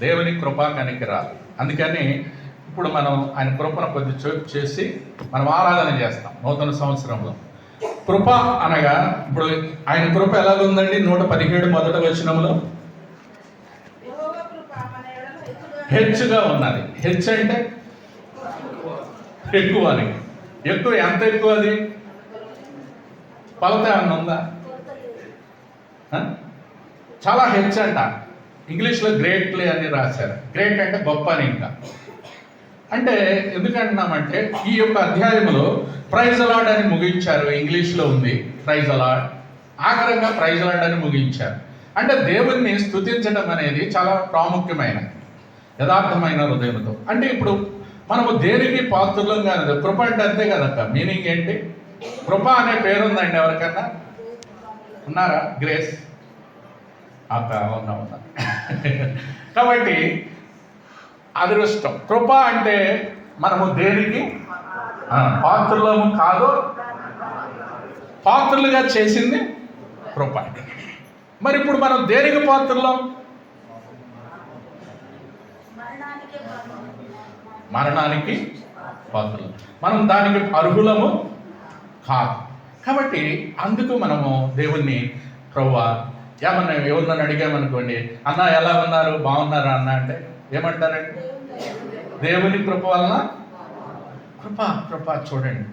దేవుని కృపా కనికరాలు. అందుకని ఇప్పుడు మనం ఆయన కృపను కొద్ది చోటు చేసి మనం ఆరాధన చేస్తాం నూతన సంవత్సరంలో. కృప అనగా ఇప్పుడు ఆయన కృప ఎలాగుందండి? 117 మొదటి వచనంలో హెచ్చుగా ఉన్నది. హెచ్ అంటే ఎక్కువ అని. ఎక్కువ ఎంత ఎక్కువ? అది కొలత ఏమన్నా ఉందా? చాలా హెచ్ అంట. ఇంగ్లీష్లో గ్రేట్లీ అని రాశారు. గ్రేట్ అంటే గొప్ప అని. ఇంకా అంటే ఎందుకంటున్నామంటే ఈ యొక్క అధ్యాయంలో ప్రైజ్ అలాడ్ అని ముగించారు. ఇంగ్లీష్లో ఉంది ప్రైజ్ అలాడ్. ఆఖరంగా ప్రైజ్ అలాడ్ అని ముగించారు. అంటే దేవుణ్ణి స్తుతించడం అనేది చాలా ప్రాముఖ్యమైన యథార్థమైన హృదయంతో. అంటే ఇప్పుడు మనము దేనికి పాత్రలం కాదు. కృప అంటే అంతే కదక్క. మీనింగ్ ఏంటి? కృప అనే పేరు ఉందండి ఎవరికన్నా? ఉన్నారా? గ్రేస్ అక్క ఉన్నా. కాబట్టి అదృష్టం. కృప అంటే మనము దేనికి పాత్రలము కాదు, పాత్రలుగా చేసింది కృప. మరి ఇప్పుడు మనం దేనికి పాత్రలం? మరణానికి పాత్రలు. మనం దానికి అర్హులము కాదు. కాబట్టి అందుకు మనము దేవుణ్ణి ప్రభువా ఏమన్నా ఎవరినన్ను అడిగామనుకోండి, అన్న ఎలా ఉన్నారు, బాగున్నారా అన్న అంటే ఏమంటారండి? దేవుని కృప వలన. కృప కృప చూడండి,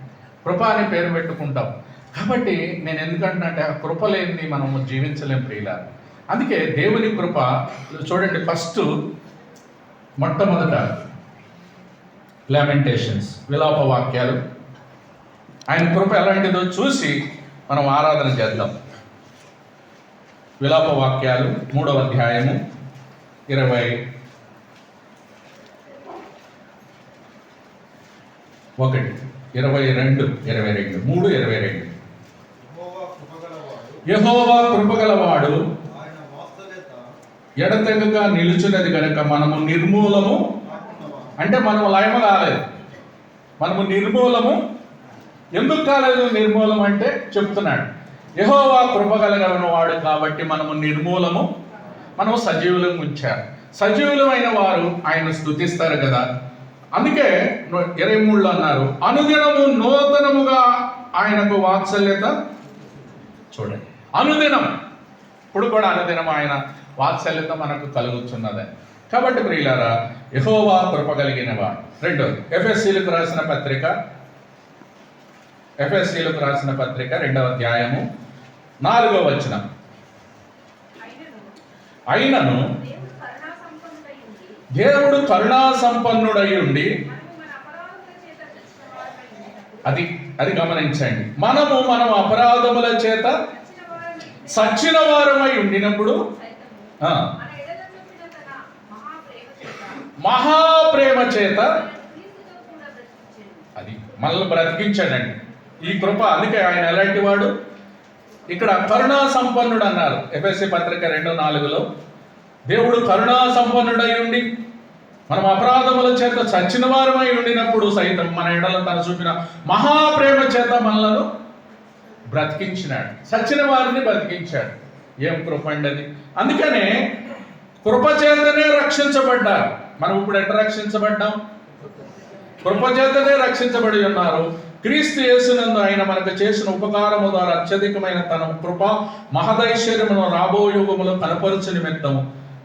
కృప అని పేరు పెట్టుకుంటాం. కాబట్టి నేను ఎందుకంటున్నానంటే ఆ కృప లేనిది మనము జీవించలేం ప్రియులారా. అందుకే దేవుని కృప చూడండి. ఫస్ట్ మొట్టమొదట లామెంటేషన్స్, విలాప వాక్యాలు. ఆయన కృప ఎలాంటిదో చూసి మనం ఆరాధన చేద్దాం. విలాప వాక్యాలు 3వ అధ్యాయము 21, 22, 3:22. యెహోవా కృపగలవాడు, ఎడతెగక నిలుచున్నది కనుక మనము నిర్మూలము. అంటే మనము లయమ కాలేదు, మనము నిర్మూలము. ఎందుకు కాలేదు నిర్మూలం అంటే చెప్తున్నాడు. యెహోవా కృపగలగలను వాడు కాబట్టి మనము నిర్మూలము, మనము సజీవులం ఉంచారు. సజీవులమైన వారు ఆయన స్తుతిస్తారు కదా. అందుకే 23లో అన్నారు, అనుదినము నూతనముగా ఆయనకు వాత్సల్యత. చూడండి, అనుదినం. ఇప్పుడు కూడా అనుదినం ఆయన వాత్సల్యత మనకు కలుగుతున్నదే. కాబట్టి ప్రియులారా, యెహోవా కృప కలిగిన వాడు. రెండోది ఎఫెసీయులకు రాసిన పత్రిక, 2వ అధ్యాయము 4వ వచనం. అయినను దేవుడు కరుణా సంపన్నుడై ఉండి, అది గమనించండి, మనం అపరాధముల చేత సచ్చిన వారమై ఉండినప్పుడు మహాప్రేమ చేత అది మనల్ని బ్రతికించాడండి. ఈ కృప. అందుకే ఆయన ఎలాంటి వాడు? ఇక్కడ కరుణా సంపన్నుడు అన్నారు. ఎఫెసీ పత్రిక 2:4లో దేవుడు కరుణా సంపన్నుడై ఉండి మనం అపరాధముల చేత చచ్చిన వారమై ఉండినప్పుడు సైతం మన ఎడల తన చూపిన మహాప్రేమ చేత మనలను బ్రతికించినాడు. చచ్చిన వారిని బ్రతికించాడు. ఏం కృప అండి అది! అందుకనే కృప చేతనే రక్షించబడ్డారు. మనం ఇప్పుడు ఎట్లా రక్షించబడ్డాం? కృప చేతనే రక్షించబడి ఉన్నారు. క్రీస్తు యేసునందు ఆయన మనకు చేసిన ఉపకారము ద్వారా అత్యధికమైన తన కృప మహదైశ్వర్యమును రాబో యుగములో కనపరుచు నిమిత్తం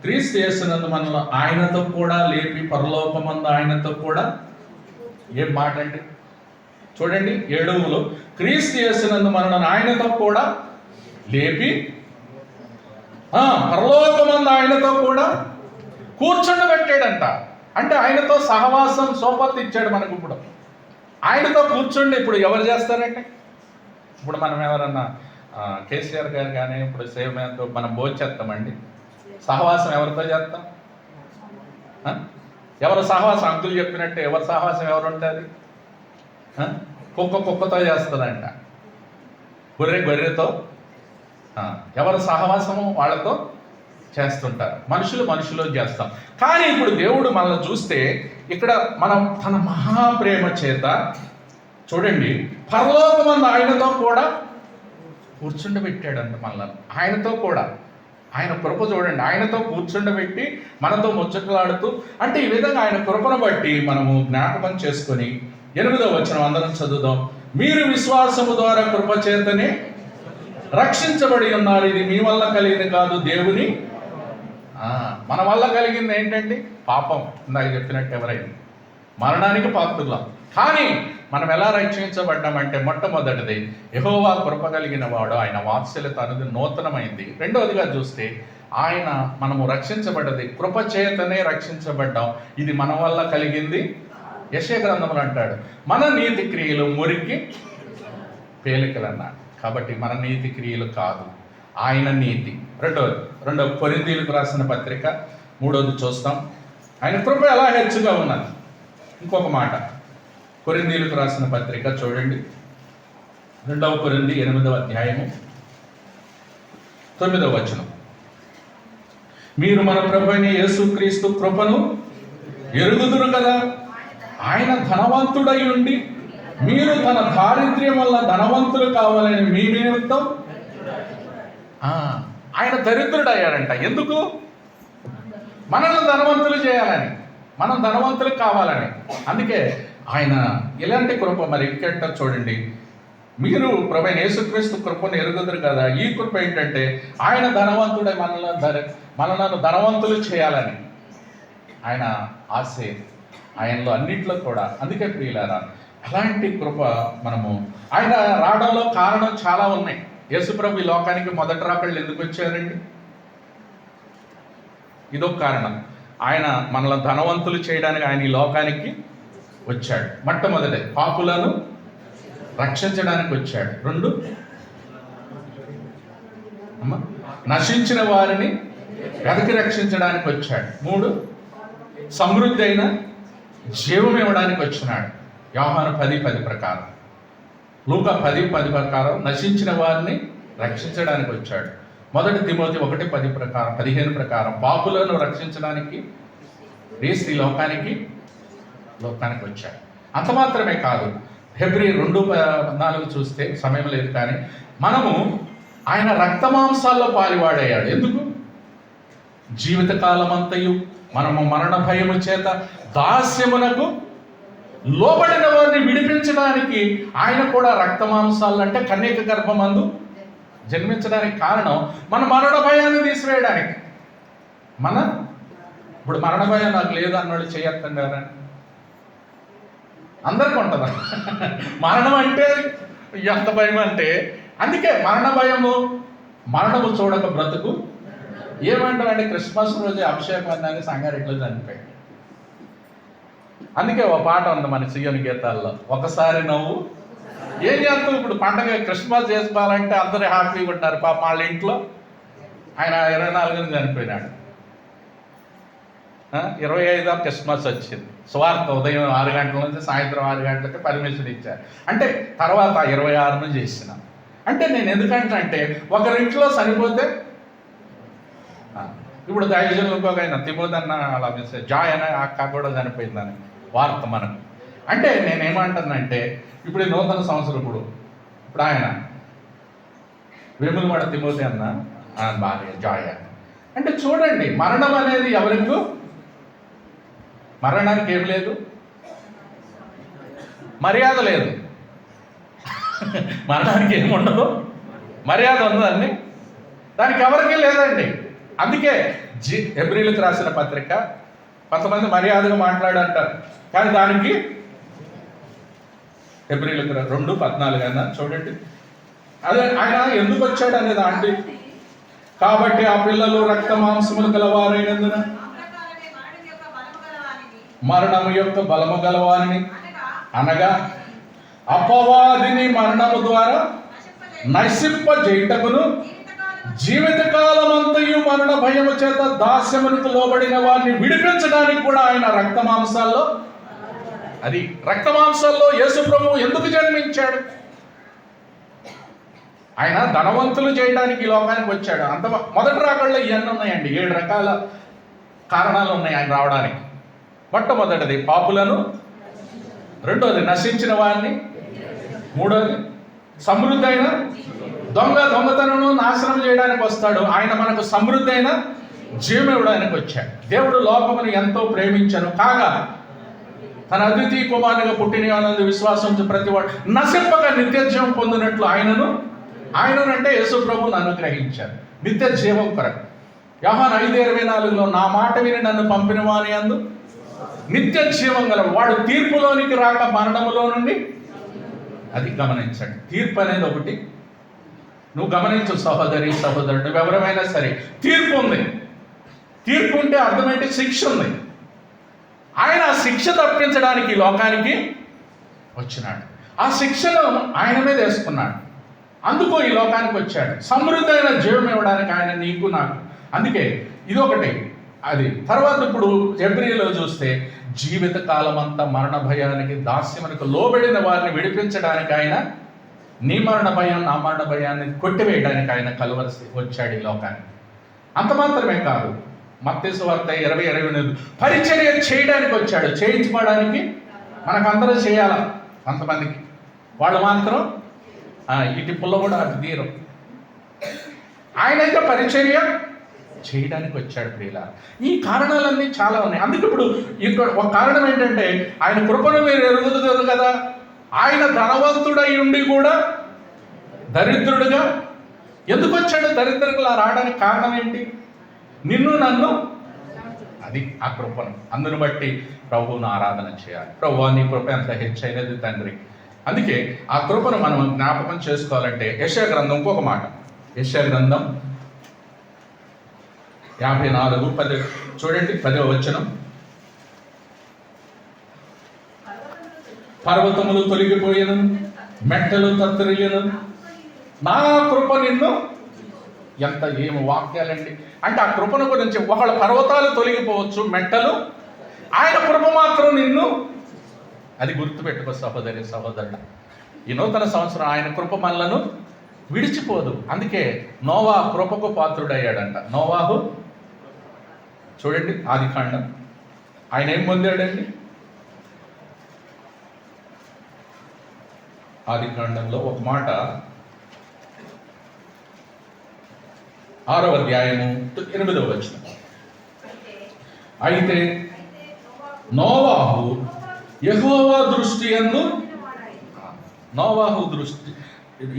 క్రీస్తు యేసునందు మనల్ని ఆయనతో కూడా లేపి పరలోకమందు ఆయనతో కూడా. ఏం మాట అండి! చూడండి 7లో క్రీస్తు యేసునందు మనల్ని ఆయనతో కూడా లేపి పరలోకమందు ఆయనతో కూడా కూర్చుండబెట్టాడంట. అంటే ఆయనతో సహవాసం సోపతి ఇచ్చాడు మనకు. ఇప్పుడు ఆయనతో కూర్చుండి ఇప్పుడు ఎవరు చేస్తారంటే, ఇప్పుడు మనం ఎవరన్నా కేసీఆర్ గారు కానీ ఇప్పుడు సేవతో మనం భోజేస్తామండి. సహవాసం ఎవరితో చేస్తాం? ఎవరు సహవాసం? అంకులు చెప్పినట్టే ఎవరు సహవాసం ఎవరు ఉంటుంది? కుక్కతో చేస్తుందంట, గొర్రెతో. ఎవరు సహవాసము వాళ్ళతో చేస్తుంటారు. మనుషులు చేస్తాం. కానీ ఇప్పుడు దేవుడు మనల్ని చూస్తే ఇక్కడ మనం తన మహాప్రేమ చేత చూడండి పరలోకమందు ఆయనతో కూడా కూర్చుండబెట్టాడంట. మనల్ని ఆయనతో కూడా. ఆయన కృప చూడండి, ఆయనతో కూర్చుండబెట్టి మనతో ముచ్చట్లాడుతూ, అంటే ఈ విధంగా ఆయన కృపను బట్టి మనము జ్ఞాపకం చేసుకొని 8వ వచనం అందరం చదువుదాం. మీరు విశ్వాసము ద్వారా కృప చేతనే రక్షించబడి ఉన్నారు, ఇది మీ వల్ల కలిగింది కాదు, దేవుని. మన వల్ల కలిగింది ఏంటండి? పాపం. ఇందాక చెప్పినట్టు ఎవరైనా మరణానికి పాత్రులం. కానీ మనం ఎలా రక్షించబడ్డామంటే మొట్టమొదటిది యెహోవా కృప కలిగిన వాడు, ఆయన వాత్సల్యత అనేది నూతనమైంది. రెండవదిగా చూస్తే మనము రక్షించబడ్డది కృప చేతనే రక్షించబడ్డాం, ఇది మన వల్ల కలిగింది. యెషయా గ్రంథంలో అంటాడు, మన నీతి క్రియలు మురికి పేలికలు అన్నాడు. కాబట్టి మన నీతి క్రియలు కాదు, ఆయన నీతి. రెండవ కొరింథీయులకు రాసిన పత్రిక 3వ చూస్తాం. ఆయన కృప ఎలా హెచ్చుగా ఉన్నది. ఇంకొక మాట, కొరింథీయులకు రాసిన పత్రిక చూడండి, 2వ కొరింథీ 8వ అధ్యాయము 9వ వచనం. మీరు మన ప్రభువైన యేసుక్రీస్తు కృపను ఎరుగుదురు కదా, ఆయన ధనవంతుడై ఉండి మీరు తన దారిద్ర్యం వల్ల ధనవంతులు కావాలని మీ నిమిత్తం ఆయన దరిద్రుడు అయ్యాడంట. ఎందుకు? మనల్ని ధనవంతులు చేయాలని, మనం ధనవంతులు కావాలని. అందుకే ఆయన ఇలాంటి కృప మరి ఇంకెంట చూడండి, మీరు ప్రభువైన యేసుక్రీస్తు కృపను ఎరుగుదురు కదా. ఈ కృప ఏంటంటే ఆయన ధనవంతుడై మనలను ధనవంతులు చేయాలని ఆయన ఆశ, ఆయనలో అన్నింటిలో కూడా. అందుకే ప్రియులారా, అలాంటి కృప మనము ఆయన రావడంలో కారణం చాలా ఉన్నాయి. యేసుప్రభు ఈ లోకానికి మొదటి రాకళ్ళు ఎందుకు వచ్చారండి? ఇదొక కారణం. ఆయన మనల్ని ధనవంతులు చేయడానికి ఆయన ఈ లోకానికి వచ్చాడు. మొట్టమొదటి పాపులను రక్షించడానికి వచ్చాడు. 2 నశించిన వారిని వెతికి రక్షించడానికి వచ్చాడు. 3 సమృద్ధి అయిన జీవం ఇవ్వడానికి వచ్చినాడు. యోహాను 10:10 ప్రకారం, లూకా 10:10 ప్రకారం నశించిన వారిని రక్షించడానికి వచ్చాడు. 1 తిమోతి 1:10 ప్రకారం 15 ప్రకారం పాపులను రక్షించడానికి క్రీస్తు లోకానికి వచ్చాడు. అంత మాత్రమే కాదు, హెబ్రీ 2:14 చూస్తే సమయం లేదు కానీ మనము ఆయన రక్తమాంసాల్లో పాలివాడయ్యాడు. ఎందుకు? జీవితకాలం అంతయు మనము మరణ భయము చేత దాస్యమునకు లోబడిన వారిని విడిపించడానికి ఆయన కూడా రక్తమాంసాలు, అంటే కన్యక గర్భమందు జన్మించడానికి కారణం మన మరణ భయాన్ని తీసివేయడానికి. ఇప్పుడు మరణ భయం నాకు లేదు అన్నోళ్ళు చేయొద్దండి ఎవరని, అందరికీ ఉంటుందా? మరణం అంటే ఎంత భయం అంటే, అందుకే మరణము చూడక బ్రతుకు ఏమంటారంటే, క్రిస్మస్ రోజు అభిషేకాన్ని సంగారెడ్డిలో చనిపోయాడు. అందుకే ఒక పాట ఉంది మన సియోని గీతాల్లో, ఒకసారి నవ్వు. ఏం చేస్తాం ఇప్పుడు? పండగ క్రిస్మస్ చేసుకోవాలంటే అందరూ హ్యాపీగా ఉంటారు. పాప వాళ్ళ ఇంట్లో ఆయన 24న చనిపోయినాడు. 25వ క్రిస్మస్ వచ్చింది. స్వార్థ ఉదయం 6 గంటల నుంచి సాయంత్రం 6 గంటలకి పర్మిషన్ ఇచ్చారు. అంటే తర్వాత 26ను చేసినాం. అంటే నేను ఎందుకంటే ఒకరింట్లో చనిపోతే, ఇప్పుడు దైవజనులు ఇంకొక తిమోదన్న అలా మెసేజ్, జాయ్ అనే అక్క కూడా చనిపోయిందని వార్త మనకు. అంటే నేనేమంటానంటే, ఇప్పుడు ఈ నూతన సంవత్సరం ఇప్పుడు ఆయన వేములవాడ తిమోతి అన్న భార్య జాయ్ అని. అంటే చూడండి, మరణం అనేది ఎవరికి? మరణానికి ఏం లేదు, మర్యాద లేదు. మరణానికి ఏముండదు, మర్యాద ఉందండి, దానికి ఎవరికీ లేదండి. అందుకే హెబ్రీలకు రాసిన పత్రిక కొంతమంది మర్యాదగా మాట్లాడంటారు, కానీ దానికి హెబ్రీలకు 2:14 అన్న చూడండి. అదే ఆయన ఎందుకు వచ్చాడు అనేది అంటే, కాబట్టి ఆ పిల్లలు రక్త మాంసములు గలవారైనందున మరణము యొక్క బలము గలవారిని, అనగా అపవాదిని మరణము ద్వారా నశింపజేయుటకును జీవితకాలమంతయు మరణ భయము చేత దాస్యమునకు లోబడిన వారిని విడిపించడానికి కూడా ఆయన రక్తమాంసాల్లో, అది రక్తమాంసాల్లో యేసు ప్రభువు ఎందుకు జన్మించాడు? ఆయన ధనవంతులు చేయడానికి ఈ లోకానికి వచ్చాడు. అంత మొదటి రాకల్లో ఇవన్నీ ఉన్నాయండి. 7 రకాల కారణాలు ఉన్నాయి ఆయన రావడానికి. మొట్టమొదటిది పాపులను, రెండోది నశించిన వారిని, మూడోది సమృద్ధి అయిన దొంగతనను నాశనం చేయడానికి వస్తాడు. ఆయన మనకు సమృద్ధి అయిన జీవం ఇవ్వడానికి వచ్చాడు. దేవుడు లోకమును ఎంతో ప్రేమించను కాగా తన అద్వితీయ కుమారునిగా పుట్టిన వానందు విశ్వాసం ప్రతివాడు నశింపక నిత్య జీవం పొందినట్లు ఆయనను అంటే యేసు ప్రభువును అనుగ్రహించారు నిత్య జీవం కొరకు. యోహాను 5:24 నా మాట విని నన్ను పంపిన వాని యందు నిత్య జీవం గల వాడు తీర్పులోనికి రాక మరణములో నుండి, అది గమనించండి. తీర్పు అనేది ఒకటి. నువ్వు గమనించు సహోదరి సహోదరుడు, నువ్వు ఎవరైనా సరే తీర్పు ఉంది. తీర్పు ఉంటే అర్థమైతే శిక్ష ఉంది. ఆయన ఆ శిక్ష తప్పించడానికి ఈ లోకానికి వచ్చినాడు. ఆ శిక్షను ఆయన మీద వేసుకున్నాడు. అందుకు ఈ లోకానికి వచ్చాడు. సమృద్ధైన జీవం ఇవ్వడానికి ఆయన నీకు నాకు. అందుకే ఇదొకటి. అది తర్వాత ఇప్పుడు హెబ్రీలో చూస్తే జీవిత కాలం అంతా మరణ భయానికి దాస్యమునకు లోబడిన వారిని విడిపించడానికి ఆయన నీ మరణ భయం నా మరణ భయాన్ని కొట్టివేయడానికి ఆయన కలువరిసి వచ్చాడు ఈ లోకానికి. అంత మాత్రమే కాదు, మత్తయి సువార్త 20:28 పరిచర్య చేయడానికి వచ్చాడు. చేయించుకోవడానికి మనకందరూ చేయాల, కొంతమందికి వాళ్ళు మాత్రం ఇటు పుల్ల కూడా అటు తీరం. ఆయనైతే పరిచర్య చేయడానికి వచ్చాడు ప్రియుల. ఈ కారణాలన్నీ చాలా ఉన్నాయి. అందుకే ఇప్పుడు ఇక్కడ ఒక కారణం ఏంటంటే ఆయన కృపను మీరు ఎరుగుతుంది కదా. ఆయన ధనవంతుడై ఉండి కూడా దరిద్రుడుగా ఎందుకు వచ్చాడు? దరిద్రులా రావడానికి కారణం ఏంటి? నిన్ను నన్ను, అది ఆ కృపను. అందును బట్టి ప్రభువును ఆరాధన చేయాలి. ప్రభువా నీ కృప ఎంత హెచ్చైనది తండ్రి. అందుకే ఆ కృపను మనం జ్ఞాపకం చేసుకోవాలంటే యెషయా గ్రంథం, ఇంకొక మాట, యెషయా గ్రంథం 54:10 చూడండి. 10వ వచనం. పర్వతములు తొలగిపోయాను, మెట్టలు తత్తరిల్లిను, నా కృప నిన్ను. ఎంత ఏమి వాక్యాలండి. అంటే ఆ కృపను గురించి ఒకళ్ళ పర్వతాలు తొలగిపోవచ్చు, మెట్టలు, ఆయన కృప మాత్రం నిన్ను. అది గుర్తుపెట్టుకో సహోదరి సహోదరుడు. ఈ నూతన సంవత్సరం ఆయన కృప మనలను విడిచిపోదు. అందుకే నోవా కృపకు పాత్రుడయ్యాడంట. నోవాహు చూడండి ఆదికాండం, ఆయన ఏం పొందాడండి? ఆదికాండంలో ఒక మాట, 6వ అధ్యాయము 8వ వచనం. అయితే నోవాహు యెహోవా దృష్టి యందు,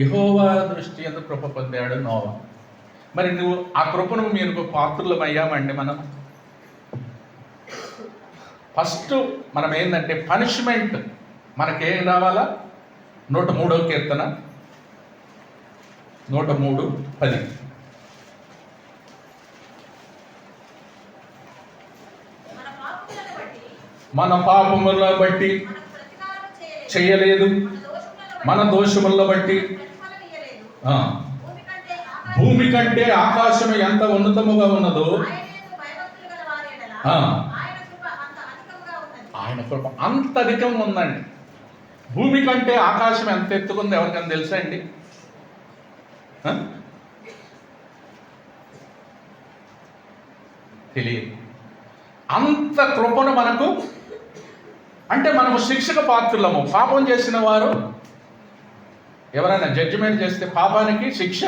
యెహోవా దృష్టి యందు కృప పొందాడు నోవా. మరి నువ్వు ఆ కృపను మీరు పాత్రులమయ్యామండి. మనం ఫస్ట్ మనం ఏంటంటే పనిష్మెంట్ మనకేం రావాలా? 103వ కీర్తన 103:10. మన పాపములను బట్టి చేయలేదు, మన దోషములను బట్టి. భూమి కంటే ఆకాశం ఎంత ఉన్నతముగా ఉన్నదో ఆయన కృప అంత అధికంగా ఉందండి. భూమి కంటే ఆకాశం ఎంత ఎత్తుకుందో ఎవరికైనా తెలుసా అండి? తెలియదు. అంత కృపను మనకు, అంటే మనము శిక్షకు పాత్రులము. పాపం చేసిన వారు ఎవరైనా జడ్జిమెంట్ చేస్తే పాపానికి శిక్ష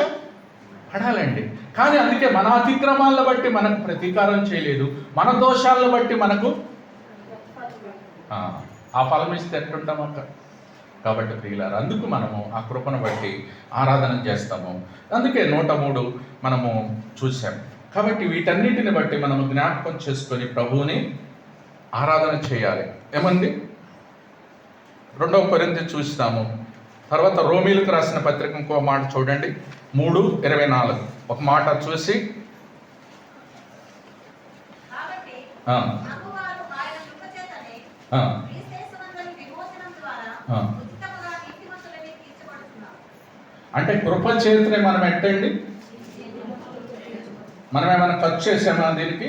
పడాలండి. కానీ అందుకే మన అతిక్రమాలను బట్టి మనకు ప్రతీకారం చేయలేదు, మన దోషాలను బట్టి మనకు ఆ ఫలం ఇస్తే ఎట్లుంటాం అక్క. కాబట్టి ప్రియులారా, అందుకు మనము ఆ కృపను బట్టి ఆరాధన చేస్తాము. అందుకే 103 మనము చూసాం. కాబట్టి వీటన్నిటిని బట్టి మనము జ్ఞాపకం చేసుకొని ప్రభువుని ఆరాధన చేయాలి. ఏమంది? 2వ కొరింథీ చూస్తాము. తర్వాత రోమీలకు రాసిన పత్రిక ఇంకో మాట చూడండి, 3:24. ఒక మాట చూసి అంటే కృప చేతనే మనం ఎట్టండి, మనం ఏమైనా ఖర్చు చేసామా దీనికి?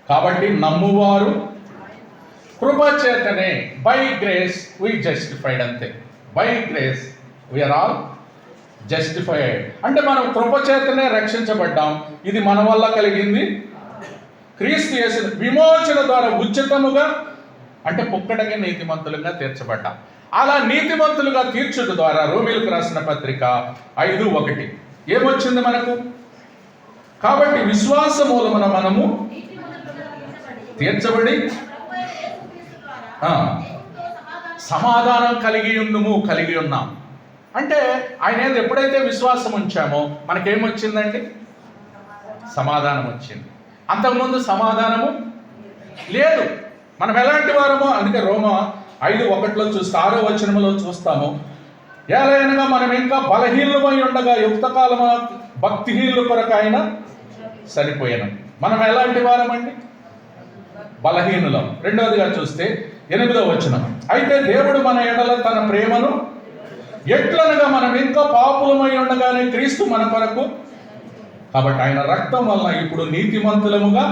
కాబట్టి నమ్మువారు కృప చేతనే, బై గ్రేస్ వి జస్టిఫైడ్. అంతే, by grace we are all justified. అంటే మనం కృప చేతనే రక్షించబడ్డాం. ఇది మన వల్ల కలిగింది, క్రీస్తు యేసు విమోచన ద్వారా ఉచితముగా, అంటే పుక్కటగా నీతిమంతులుగా తీర్చబడ్డాం. అలా నీతిమంతులుగా తీర్చుట ద్వారా రోమీలకు రాసిన పత్రిక 5:1 ఏమొచ్చింది మనకు? కాబట్టి విశ్వాస మూలమున మనము తీర్చబడి సమాధానం కలిగి ఉన్నాం. అంటే ఆయన ఎప్పుడైతే విశ్వాసం ఉంచామో మనకేమొచ్చిందండి? సమాధానం వచ్చింది. అంతకుముందు సమాధానము లేదు. మనం ఎలాంటి వారమో అందుకే రోమా 5:1 చూస్తే 6వ వచనములో చూస్తాము, ఏలైనగా మనం ఇంకా బలహీనమై ఉండగా యుక్తకాలము భక్తిహీనుల కొరకు ఆయన సరిపోయాను. మనం ఎలాంటి వారమండి? బలహీనులం. రెండవదిగా చూస్తే 8వ వచనం, అయితే దేవుడు మన ఎడల తన ప్రేమను ఎట్లనగా మనం ఇంకా పాపులమై ఉండగానే క్రీస్తు మన కొరకు, కాబట్టి ఆయన రక్తం వలన ఇప్పుడు నీతిమంతులముగా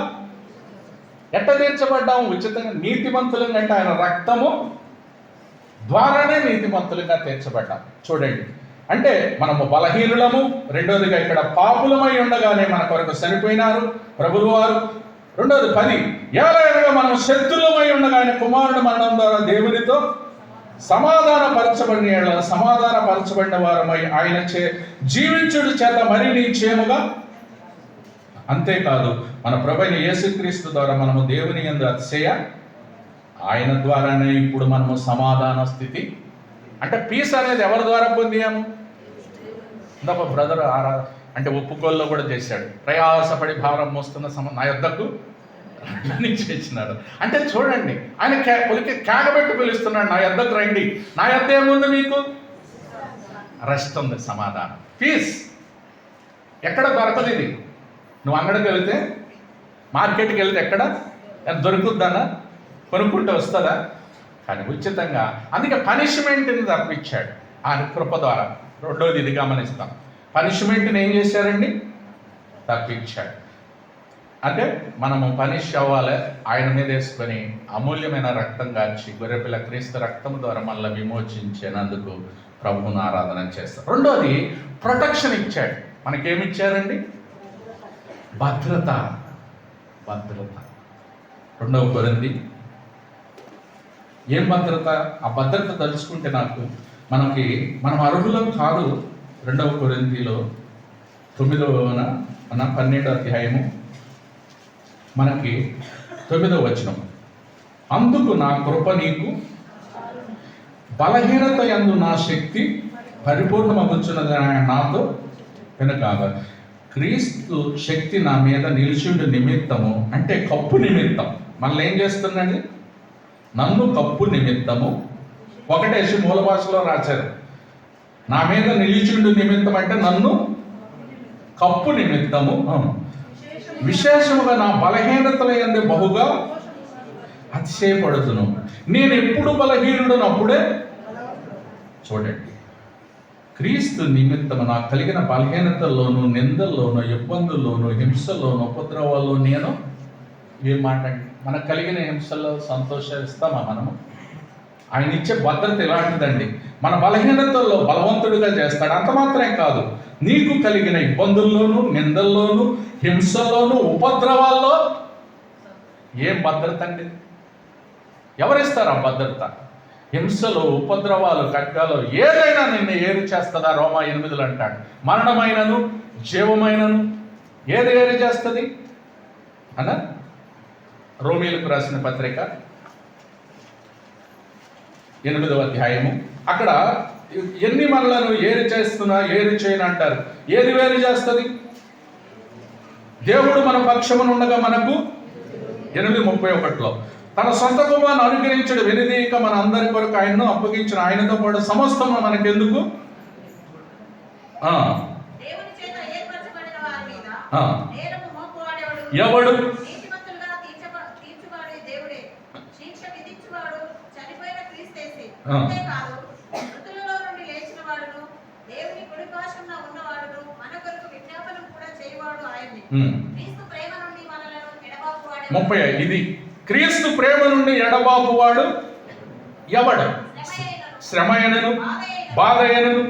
ఎట్ట తీర్చబడ్డాము? ఉచితంగా నీతిమంతులుగా. అంటే ఆయన రక్తము ద్వారానే నీతిమంతులుగా తీర్చబడ్డాం. చూడండి, అంటే మనము బలహీనులము. రెండోదిగా ఇక్కడ పాపులమై ఉండగానే మన కొరకు చనిపోయినారు ప్రభువు వారు. రెండోది 10, ఏలైనగా మనం శత్రులమై ఉండగానే కుమారుడు మరణం ద్వారా దేవునితో సమాధానపరచబడిన వారమై ఆయన జీవించుడు చేత మరి నిశ్చయముగా. అంతేకాదు మన ప్రభువైన యేసుక్రీస్తు ద్వారా మనము దేవుని యందు అతిశయ, ఆయన ద్వారానే ఇప్పుడు మనము సమాధాన స్థితి. అంటే పీస్ అనేది ఎవరి ద్వారా పొందాము? ఇందాక బ్రదర్ అంటే ఒప్పుకోల్లో కూడా చేశాడు, ప్రయాసపడి భారం మోస్తున్న నా యొద్దకు చేసినాడు. అంటే చూడండి, ఆయన కేకబెట్టి పిలుస్తున్నాడు, నా యొద్దకు రండి. నా యొద్ద ఏముంది? మీకు రెస్ట్ ఉంది, సమాధానం, పీస్. ఎక్కడ దొరకదు ఇది. నువ్వు అంగడికి వెళ్తే, మార్కెట్కి వెళ్తే ఎక్కడ దొరుకుద్దనా? కొనుక్కుంటే వస్తుందా? కానీ ఉచితంగా. అందుకే పనిష్మెంట్ని తప్పించాడు ఆయన కృప ద్వారా. రెండోది ఇది గమనిస్తాం, పనిష్మెంట్ని ఏం చేశారండి? తప్పించాడు. అంటే మనము పనిష్ అవ్వాలి, ఆయన మీద వేసుకొని అమూల్యమైన రక్తం గార్చి గొర్రెపిల్ల క్రీస్తు రక్తం ద్వారా మళ్ళీ విమోచించేందుకు ప్రభువును ఆరాధన చేస్తాం. రెండోది ప్రొటెక్షన్ ఇచ్చాడు. మనకేమిచ్చారండి? భద్రత. 2వ కొరింథీ ఏం భద్రత? ఆ భద్రత తలుచుకుంటే మనం అర్హులం కాదు. 2వ కొరింథీలో 12వ అధ్యాయము మనకి 9వ వచనం, అందుకు నా కృప నీకు బలహీనత యందు నా శక్తి పరిపూర్ణమగుచున్నదని నాతో వెనుకాగ. క్రీస్తు శక్తి నా మీద నిలిచిండు నిమిత్తము, అంటే కప్పు నిమిత్తం. మళ్ళీ ఏం చేస్తుందండి? నన్ను కప్పు నిమిత్తము. ఒకటేసి మూల భాషలో రాశారు, నా మీద నిలిచిండు నిమిత్తం అంటే నన్ను కప్పు నిమిత్తము విశేషముగా నా బలహీనతల యందు బహుగా అతిశయపడుతును. నేను ఎప్పుడు బలహీనుడునప్పుడే. చూడండి, క్రీస్తు నిమిత్తము నాకు కలిగిన బలహీనతల్లోనూ, నిందల్లోనూ, ఇబ్బందుల్లోనూ, హింసల్లోనూ, ఉపద్రవాల్లో నేను ఏం మాట్లాడి మనకు కలిగిన హింసల్లో సంతోషిస్తామా మనము? ఆయన ఇచ్చే భద్రత ఇలాంటిదండి. మన బలహీనతల్లో బలవంతుడిగా చేస్తాడు. అంత మాత్రమే కాదు, నీకు కలిగిన ఇబ్బందుల్లోనూ, నిందల్లోనూ, హింసల్లోనూ, ఉపద్రవాల్లో ఏం భద్రత అండి? ఎవరిస్తారు ఆ భద్రత? హింసలు, ఉపద్రవాలు, ఖడ్గాలు ఏదైనా నిన్ను ఏరు చేస్తుందా? రోమా 8 అంటాడు, మరణమైనను జీవమైనను ఏది ఏరు చేస్తుంది అన్న? రోమీలకు రాసిన పత్రిక 8వ అధ్యాయము, అక్కడ ఎన్ని మనలను ఏరు చేయను అంటారు. ఏది వేరు చేస్తుంది? దేవుడు మన పక్షమున ఉండగా మనకు 8:31 తన సొంత కుమారుని అనుగ్రహించడు వెనుదీయక మన అందరి కొరకు ఆయనను అప్పగించిన ఆయనతో పాటు సమస్తము మనకెందుకు? ఎవడు? ఇది క్రీస్తు ప్రేమ నుండి ఎడబాపువాడు ఎవడు? శ్రమ అయినను, బాధ అయినను,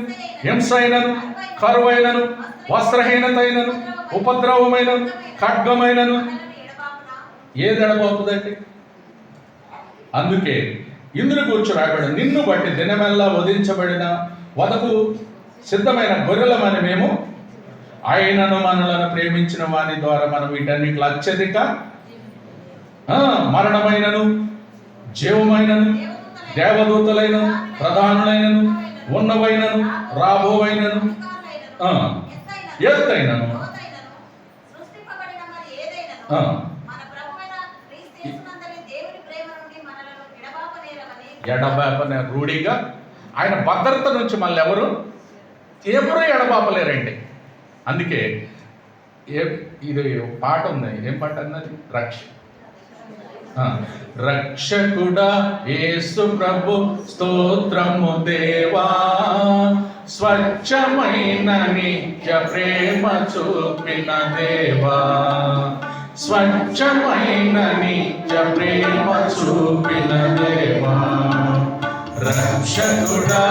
హింస అయినను, కరువైనను, వస్త్రహీనత అయినను, ఉపద్రవమైనను, ఖడ్గమైనను ఏది ఎడబాపుదండి? అందుకే ఇందును కూర్చు రాబడి నిన్ను బట్టి దినమెల్లా వధించబడిన వదకు సిద్ధమైన గొర్రెలమని మేము, ఆయనను మనలను ప్రేమించిన వాని ద్వారా మనం వీటన్నిటిలో అత్యధిక మరణమైనను జీవమైనను దేవదూతలైనను ప్రధానులైనను ఉన్నవైనను రాబోవైనను ఎత్తైనను ఎడబాపనే రూఢిగా ఆయన భద్రత నుంచి మళ్ళీ ఎవరు ఎడబాపలేరండి. అందుకే ఇది పాట ఉంది, ఏం పాట అన్నది? రక్షకుడా యేసు ప్రభు స్తోత్రము దేవా, స్వచ్ఛమైన నిత్య ప్రేమ చూపిన దేవా, స్వచ్ఛమైన నిత్య ప్రేమ చూపిన దేవా, రక్షకుడా.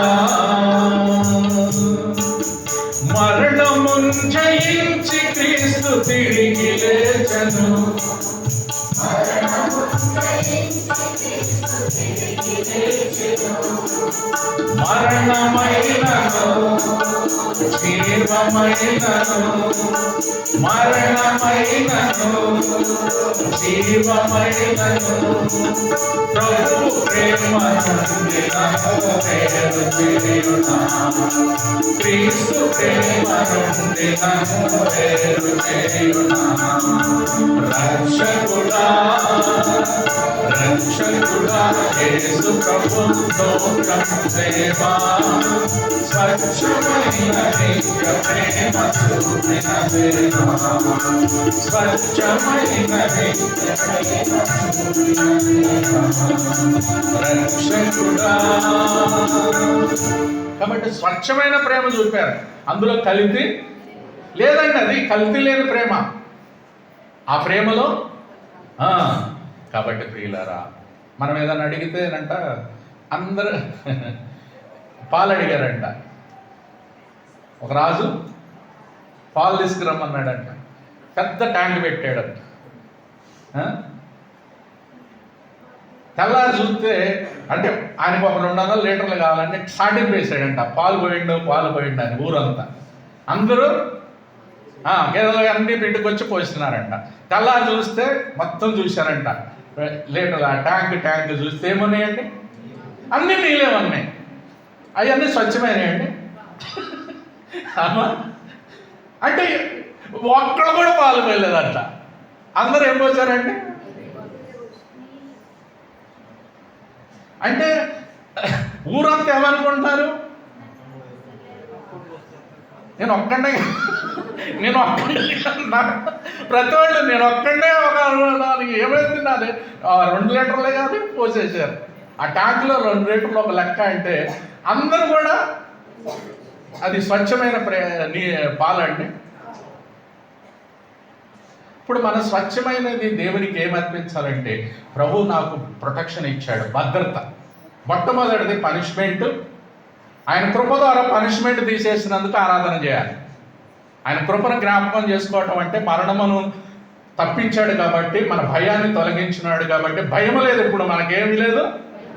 మరణమును జయించి క్రీస్తు తిరిగి లేచెను, మరణమైనను జీవమైనను, మరణమైనను జీవమైనను, ప్రభు ప్రేమ నుండి నన్ను వేరు చేయునా, క్రీస్తు ప్రేమ నుండి నన్ను వేరు చేయునా, రక్షకుడా రక్షకుడా యేసు ప్రభు స్తోత్రము దేవా, స్వచ్ఛమైన నిత్య ప్రేమ చూపిన దేవా, స్వచ్ఛమైన నిత్య ప్రేమ చూపిన దేవా, రక్షకుడా. కాబట్టి స్వచ్ఛమైన ప్రేమ చూపారు, అందులో కల్తీ లేదండి. అది కల్తీ లేని ప్రేమ, ఆ ప్రేమలో. కాబట్టి ప్రియులారా, మనం ఏదైనా అడిగితేనంట అందరూ పాలు అడిగారంట. ఒక రాజు పాలు తీసుకురమ్మన్నాడంట, పెద్ద ట్యాంక్ పెట్టాడంట. తెల్లారి చూస్తే అంటే ఆయనకు ఒక 200 లీటర్లు కావాలంటే సాటింపు వేసాడంట, పాలు పోయిండు అని ఊరంతా. అందరూ గేదెలు అన్ని ఇంటికి వచ్చి పోస్తున్నారంట. తెల్లారి చూస్తే మొత్తం చూశారంట లీటర్లు. ఆ ట్యాంక్ చూస్తే ఏమున్నాయండి? అన్నీ నీళ్ళేమన్నాయి. అవన్నీ స్వచ్ఛమైనయండి. అంటే ఒక్కళ్ళు కూడా పాలు పోయలేదంట. అందరూ ఏం పోసారండి? అంటే ఊరంతా ఏమనుకుంటారు? నేను ఒక్కడే ప్రతి వాళ్ళు నేను ఒక్కడే ఒక ఏమైంది నాది 2 లీటర్లే కాదు పోసేసారు. ఆ ట్యాంక్లో 2 లీటర్లు ఒక లెక్క అంటే అందరూ కూడా అది స్వచ్ఛమైన పాలండి. ఇప్పుడు మన స్వచ్ఛమైనది దేవునికి ఏమర్పించాలంటే, ప్రభు నాకు ప్రొటెక్షన్ ఇచ్చాడు, భద్రత. మొట్టమొదటిది పనిష్మెంట్. ఆయన కృప ద్వారా పనిష్మెంట్ తీసేసినందుకు ఆరాధన చేయాలి. ఆయన కృపను జ్ఞాపకం చేసుకోవటం అంటే మరణమును తప్పించాడు కాబట్టి, మన భయాన్ని తొలగించినాడు కాబట్టి భయం లేదు. ఇప్పుడు మనకేమి లేదు,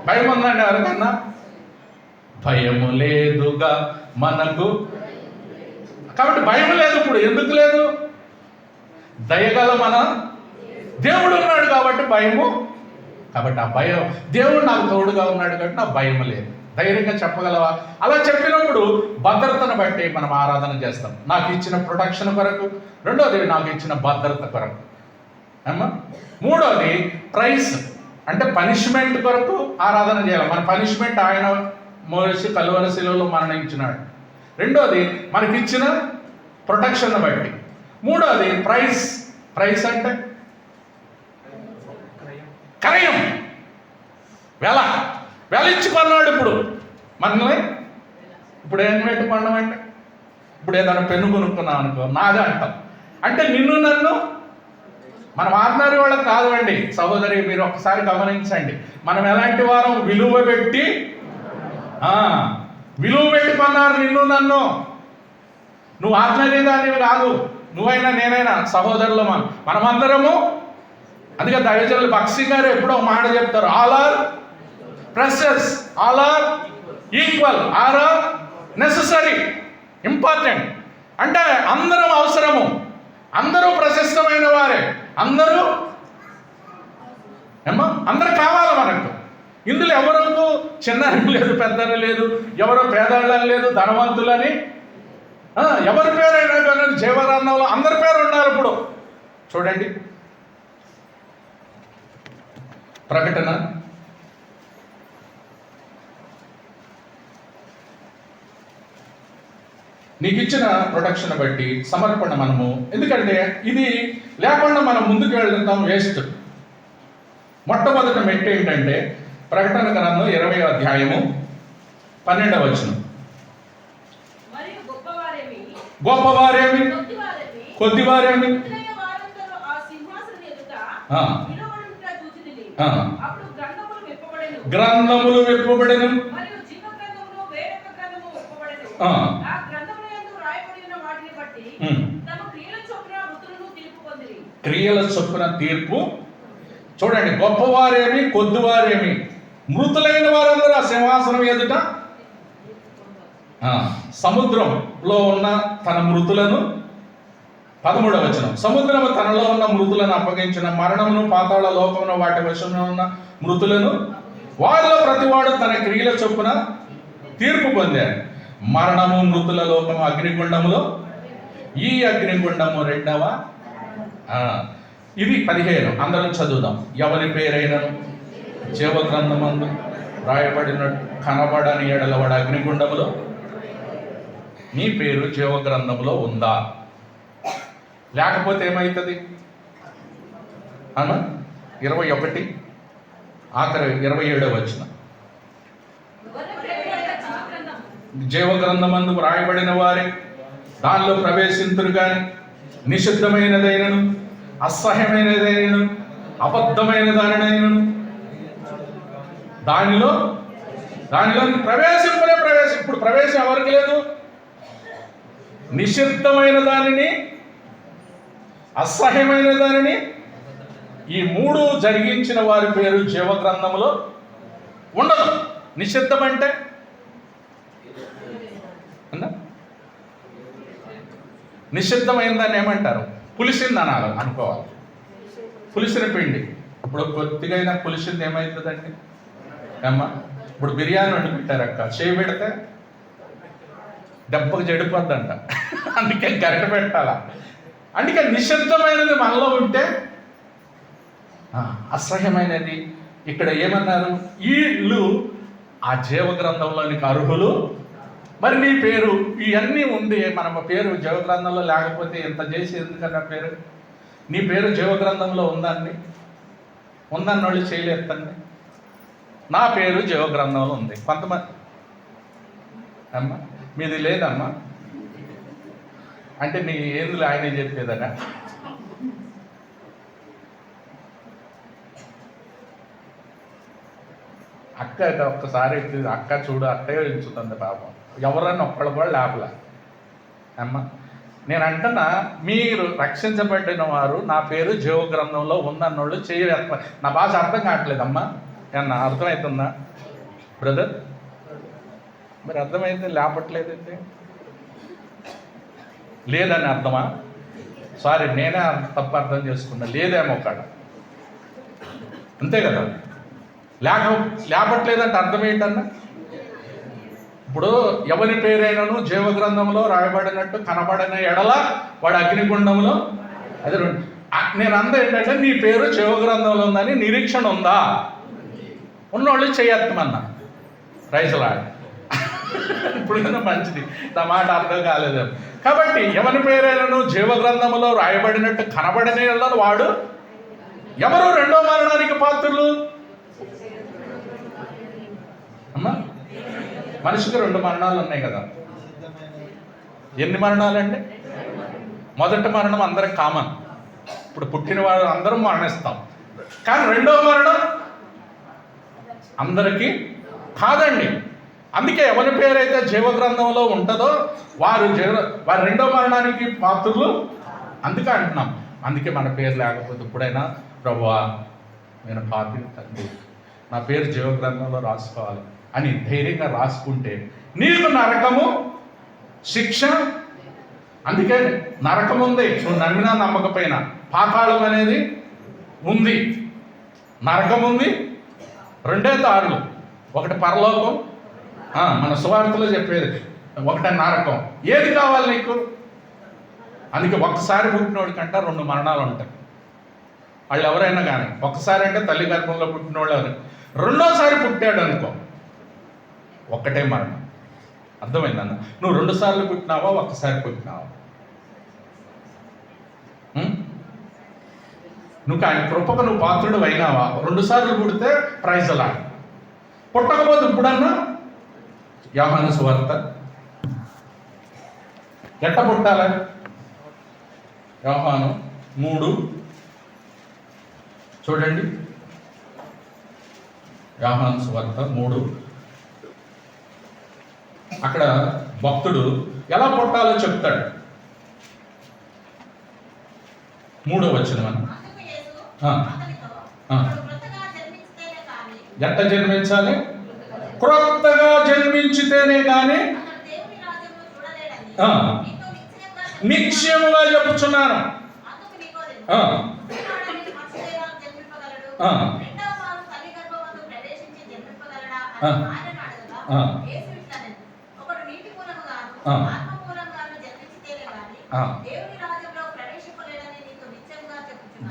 భయం ఉందండి ఎవరికన్నా? భయము లేదుగా మనకు. కాబట్టి భయం లేదు. ఇప్పుడు ఎందుకు లేదు? దయగల మన దేవుడు ఉన్నాడు కాబట్టి భయము. కాబట్టి ఆ భయం, దేవుడు నాకు తోడుగా ఉన్నాడు కాబట్టి నా భయం లేదు. ధైర్యంగా చెప్పగలవా? అలా చెప్పినప్పుడు భద్రతను బట్టి మనం ఆరాధన చేస్తాం. నాకు ఇచ్చిన ప్రొటెక్షన్ కొరకు, రెండోది నాకు ఇచ్చిన భద్రత కొరకు, మూడోది ప్రైస్ అంటే పనిష్మెంట్ కొరకు ఆరాధన చేయాలి. మన పనిష్మెంట్ ఆయన మోసి కలువరి శిలువలో మరణించినాడు. రెండోది మనకిచ్చిన ప్రొటెక్షన్ బట్టి. మూడోది ప్రైస్ అంటే క్రయం, వెల ఇచ్చి కొన్నాడు. ఇప్పుడు మనల్ని ఇప్పుడు ఏం పెట్టి కొన్నామంటే, ఇప్పుడు ఏదైనా పెన్ను కొనుక్కున్నాం అనుకో, నాదే అంటాం. అంటే నిన్ను నన్ను మనం ఆర్డినరీ వాళ్ళకి కాదు అండి సహోదరి. మీరు ఒకసారి గమనించండి, మనం ఎలాంటి వారం? విలువ పెట్టి కొన్నారు నిన్ను నన్ను. నువ్వు ఆర్డినరీ దానివి కాదు, నువ్వైనా నేనైనా సహోదరులు మనమందరము. అందుకే దైవజనులు బక్సీ గారు ఎప్పుడో మాట చెప్తారు, all are precious, all are equal, are are necessary, important. అంటే అందరం అవసరము, అందరూ ప్రశస్తమైన వారే, అందరూ అందరు కావాలి మనకు. ఇందులో ఎవరు చిన్నని లేదు, పెద్దని లేదు, ఎవరో పేదవాళ్ళని లేదు, ధనవంతులని, ఎవరి పేరైనా కానీ జీవగ్రంథంలో అందరి పేరు ఉన్నారు. ఇప్పుడు చూడండి, ప్రకటన నీకు ఇచ్చిన ప్రొడక్షన్ బట్టి సమర్పణ మనము, ఎందుకంటే ఇది లేకుండా మనం ముందుకు వెళ్తాం వేస్ట్. మొట్టమొదటి మెట్టు ఏంటంటే ప్రకటన గ్రంథం 20వ అధ్యాయము 12వ వచనం. గొప్పవారేమి కొద్దివారేమి గ్రంథములు విప్పబడెను, క్రియల చొప్పున తీర్పు. చూడండి, గొప్పవారేమి కొద్దివారేమి, మృతులైన వారందరూ ఆ సింహాసనం ఎదుట సముద్రంలో ఉన్న తన మృతులను, 13వ వచనం, సముద్రము తనలో ఉన్న మృతులను అప్పగించిన, మరణమును పాతాళ లోకమును వాటి వశంలో ఉన్న మృతులను, వారిలో ప్రతివాడు తన క్రియల చొప్పున తీర్పు పొందారు. మరణము, మృతుల లోకము అగ్నిగుండములో, ఈ అగ్నిగుండము రెండవ. ఇది 15. అందరం చదువుదాం. ఎవరి పేరైనను జీవగ్రంథమందు రాయబడినట్టు కనబడని ఎడల వాడు అగ్నిగుండములో, నీ పేరు జీవగ్రంథంలో ఉందా? లేకపోతే ఏమవుతుంది? 21 ఆఖరి 27వ వచనం, జీవగ్రంథమందు రాయబడిన వారే దానిలో ప్రవేశింతురు కానీ నిషిద్ధమైనదైనను, అసహ్యమైనదైనను, అబద్ధమైన దానినైనను దానిలో ప్రవేశింపనే ఇప్పుడు ప్రవేశం ఎవరికి లేదు. నిషిద్ధమైన దానిని, అసహ్యమైన దానిని, ఈ 3 జరిగించిన వారి పేరు జీవగ్రంథంలో ఉండదు. నిషిద్ధం అంటే నిషిద్ధమైన దాన్ని ఏమంటారు? పులిసింది అనాలి, అనుకోవాలి. పులిసిన పిండి. ఇప్పుడు కొద్దిగా పులిసింది ఏమవుతుందండి అమ్మ? ఇప్పుడు బిర్యానీ వండి పెట్టారు అక్క, చేయి పెడితే దెబ్బకు చెడిపోద్దంట, అందుకే గరిట పెట్టాలా. అందుకే నిషిద్ధమైనది మనలో ఉంటే అసహ్యమైనది. ఇక్కడ ఏమన్నారు? వీళ్ళు ఆ జీవగ్రంథంలోనికి అర్హులు. మరి నీ పేరు ఇవన్నీ ఉంది, మన పేరు జీవగ్రంథంలో లేకపోతే ఎంత చేసి ఎందుకన్నా పేరు? నీ పేరు జీవగ్రంథంలో ఉందండి, ఉందన్న వాళ్ళు చేయలేదండి. నా పేరు జీవగ్రంథంలో ఉంది. కొంతమంది అమ్మ మీది లేదమ్మా అంటే నీ ఏందులో ఆయనే చెప్పేదనా? అక్క ఒక్కసారి అక్క చూడు, అక్కడే ఉంచుతుంది పాపం. ఎవరన్నా ఒక్కళ్ళు కూడా లేపలే అమ్మ. నేను అంటున్నా, మీరు రక్షించబడిన వారు నా పేరు జీవగ్రంథంలో ఉందన్నోళ్ళు చేయలేదు. నా భాష అర్థం కావట్లేదమ్మా, ఏమన్నా అర్థమవుతుందా బ్రదర్? మరి అర్థమైంది, లేపట్లేదండి, లేదని అర్థమా? సారీ, నేనే తప్పు అర్థం చేసుకున్నా. లేదేమో కాడ, అంతే కదా. లేపట్లేదంటే అర్థం ఏంటన్నా? ఇప్పుడు ఎవరి పేరైనను జీవగ్రంథంలో రాయబడినట్టు కనబడిన ఎడల వాడు అగ్నిగుండంలో. అది నేను అందా ఏంటంటే నీ పేరు జీవగ్రంథంలో ఉందని నిరీక్షణ ఉందా? ఉన్నోళ్ళు చేయత్తమన్నా రైతులా. ఇప్పుడు మంచిది, నా మాట అర్థం కాలేదు. కాబట్టి ఎవరి పేరైనను జీవగ్రంథంలో రాయబడినట్టు కనబడిన ఎడల వాడు ఎవరు రెండో మరణానికి పాత్రులు? అమ్మా, మనిషికి 2 మరణాలు ఉన్నాయి కదా. ఎన్ని మరణాలు అండి? మొదటి మరణం అందరికి కామన్, ఇప్పుడు పుట్టిన వారు అందరం మరణిస్తాం. కానీ రెండవ మరణం అందరికీ కాదండి. అందుకే ఎవరి పేరైతే జీవగ్రంథంలో ఉంటుందో వారు రెండవ మరణానికి పాత్రులు. అందుకే అంటున్నాం. అందుకే మన పేరు లేకపోతే ఇప్పుడైనా ప్రభువా నేను పాపి తండ్రి, నా పేరు జీవగ్రంథంలో రాసుకోవాలి అని ధైర్యంగా రాసుకుంటే నీకు నరకము శిక్ష. అందుకే నరకం ఉంది, నువ్వు నమ్మినా నమ్మకపోయినా. పాతాళం అనేది ఉంది, నరకం ఉంది. రెండే దారులు, ఒకటి పరలోకం, మన సువార్తలో చెప్పేది, ఒకటి నరకం. ఏది కావాలి నీకు? అందుకే ఒక్కసారి పుట్టినోడి కంటే 2 మరణాలు ఉంటాయి. వాళ్ళు ఎవరైనా కానీ ఒక్కసారి అంటే తల్లి గర్భంలో పుట్టినోళ్ళు ఎవరు, రెండోసారి పుట్టాడు అనుకో ఒక్కటే మరణం. అర్థమైందన్న? నువ్వు 2 సార్లు పుట్టినావా, ఒక్కసారి పుట్టినావా? నువ్వు ఆయన కృపకు నువ్వు పాత్రుడు అయినావా? 2 సార్లు పుడితే ప్రైజ్ అలా. పుట్టకపోతే ఇప్పుడన్నా యోహాను సువార్త ఎట్ట పుట్టాల? యోహాను 3 చూడండి. యోహాను సువార్త 3 అక్కడ భక్తుడు ఎలా పుట్టాలో చెప్తాడు. 3వ వచనం. ఎట్ట జన్మించాలి? క్రొత్తగా జన్మించితేనే కానీ నిశ్చయముగా చెప్పుచున్నాను.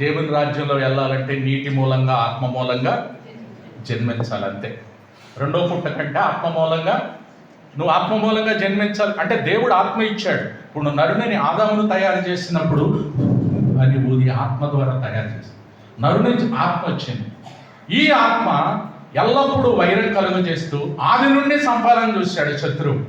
దేవుని రాజ్యంలో వెళ్ళాలంటే నీటి మూలంగా ఆత్మ మూలంగా జన్మించాలంతే. రెండో పుట్ట కంటే ఆత్మ మూలంగా, నువ్వు ఆత్మ మూలంగా జన్మించాలి. అంటే దేవుడు ఆత్మ ఇచ్చాడు. ఇప్పుడు నువ్వు నరుని ఆదామును తయారు చేసినప్పుడు అది ఊది ఆత్మ ద్వారా తయారు చేసింది. నరు నుంచి ఆత్మ వచ్చింది. ఈ ఆత్మ ఎల్లప్పుడూ వైరం కలుగజేస్తూ ఆది నుండి సంపాదన చూశాడు శత్రువు.